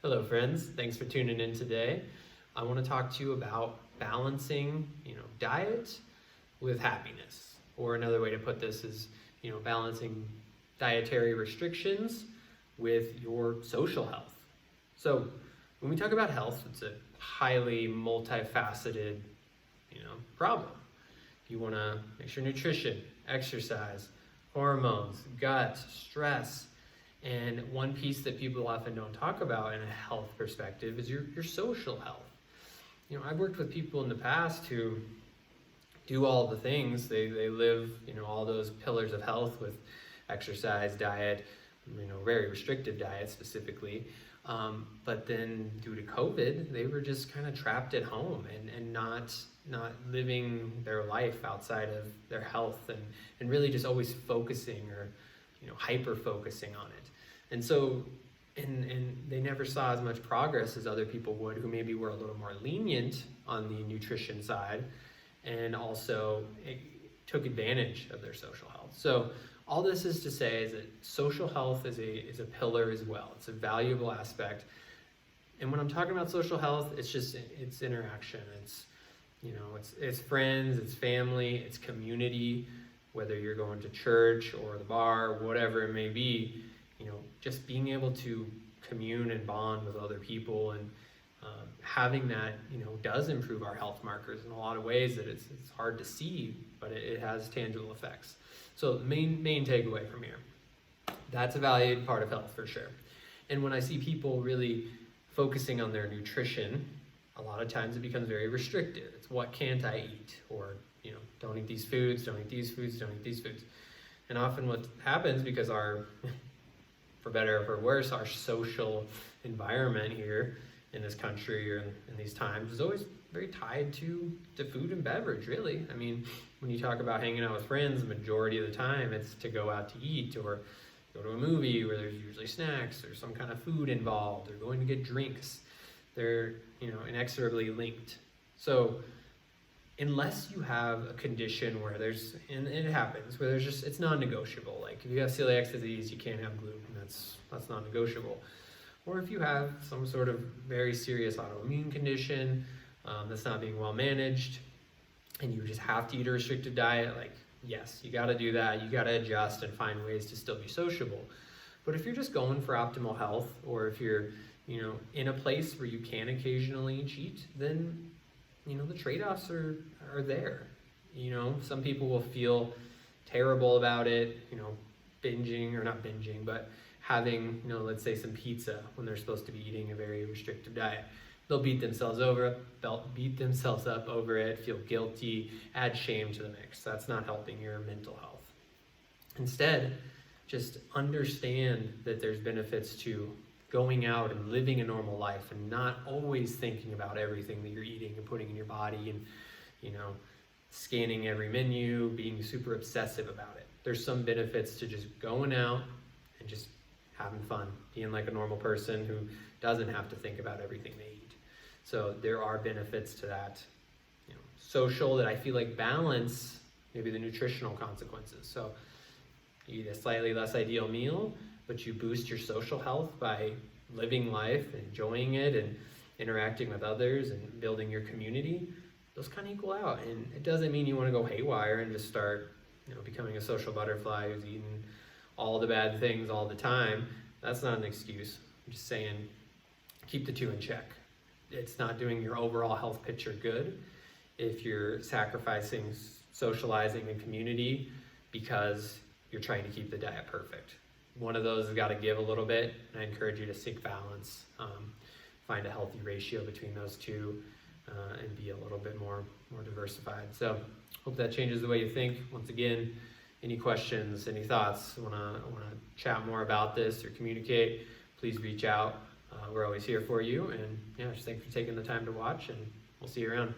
Hello friends, thanks for tuning in today. I want to talk to you about balancing, diet with happiness. Or another way to put this is, balancing dietary restrictions with your social health. So when we talk about health, it's a highly multifaceted, problem. You want to make sure nutrition, exercise, hormones, gut, stress. And one piece that people often don't talk about in a health perspective is your social health. I've worked with people in the past who do all the things. They live, all those pillars of health with exercise, diet, very restrictive diet specifically. But then due to COVID, they were just kind of trapped at home and not living their life outside of their health and really just always focusing or, hyper focusing on it. And so, and they never saw as much progress as other people would who maybe were a little more lenient on the nutrition side and also took advantage of their social health. So all this is to say is that social health is a pillar as well. It's a valuable aspect. And when I'm talking about social health, it's interaction. It's friends, it's family, it's community, whether you're going to church or the bar, whatever it may be, just being able to commune and bond with other people and having that, does improve our health markers in a lot of ways that it's hard to see, but it has tangible effects. So the main takeaway from here, that's a valued part of health for sure. And when I see people really focusing on their nutrition, a lot of times it becomes very restrictive. It's what can't I eat? Or, don't eat these foods, don't eat these foods, don't eat these foods. And often what happens, because for better or for worse, our social environment here in this country or in these times is always very tied to food and beverage, really. I mean, when you talk about hanging out with friends, the majority of the time it's to go out to eat or go to a movie where there's usually snacks or some kind of food involved or going to get drinks. They're, inexorably linked. So unless you have a condition where and it happens, where it's non-negotiable. Like if you have celiac disease, you can't have gluten. That's non-negotiable. Or if you have some sort of very serious autoimmune condition that's not being well managed, and you just have to eat a restrictive diet, like yes, you got to do that. You got to adjust and find ways to still be sociable. But if you're just going for optimal health, or if you're in a place where you can occasionally cheat, then the trade-offs are there. Some people will feel terrible about it, binging, or not binging, but having, let's say some pizza when they're supposed to be eating a very restrictive diet. They'll beat themselves up over it, feel guilty, add shame to the mix. That's not helping your mental health. Instead, just understand that there's benefits to going out and living a normal life and not always thinking about everything that you're eating and putting in your body and, scanning every menu, being super obsessive about it. There's some benefits to just going out and just having fun, being like a normal person who doesn't have to think about everything they eat. So there are benefits to that, social, that I feel like balance maybe the nutritional consequences. So you eat a slightly less ideal meal, but you boost your social health by living life, enjoying it, and interacting with others and building your community. Those kind of equal out. And it doesn't mean you want to go haywire and just start, becoming a social butterfly who's eating all the bad things all the time. That's not an excuse. I'm just saying, keep the two in check. It's not doing your overall health picture good if you're sacrificing socializing and community because you're trying to keep the diet perfect. One of those has got to give a little bit, and I encourage you to seek balance, find a healthy ratio between those two, and be a little bit more diversified. So hope that changes the way you think. Once again, any questions, any thoughts, want to chat more about this or communicate, please reach out. We're always here for you, and just thanks for taking the time to watch, and we'll see you around.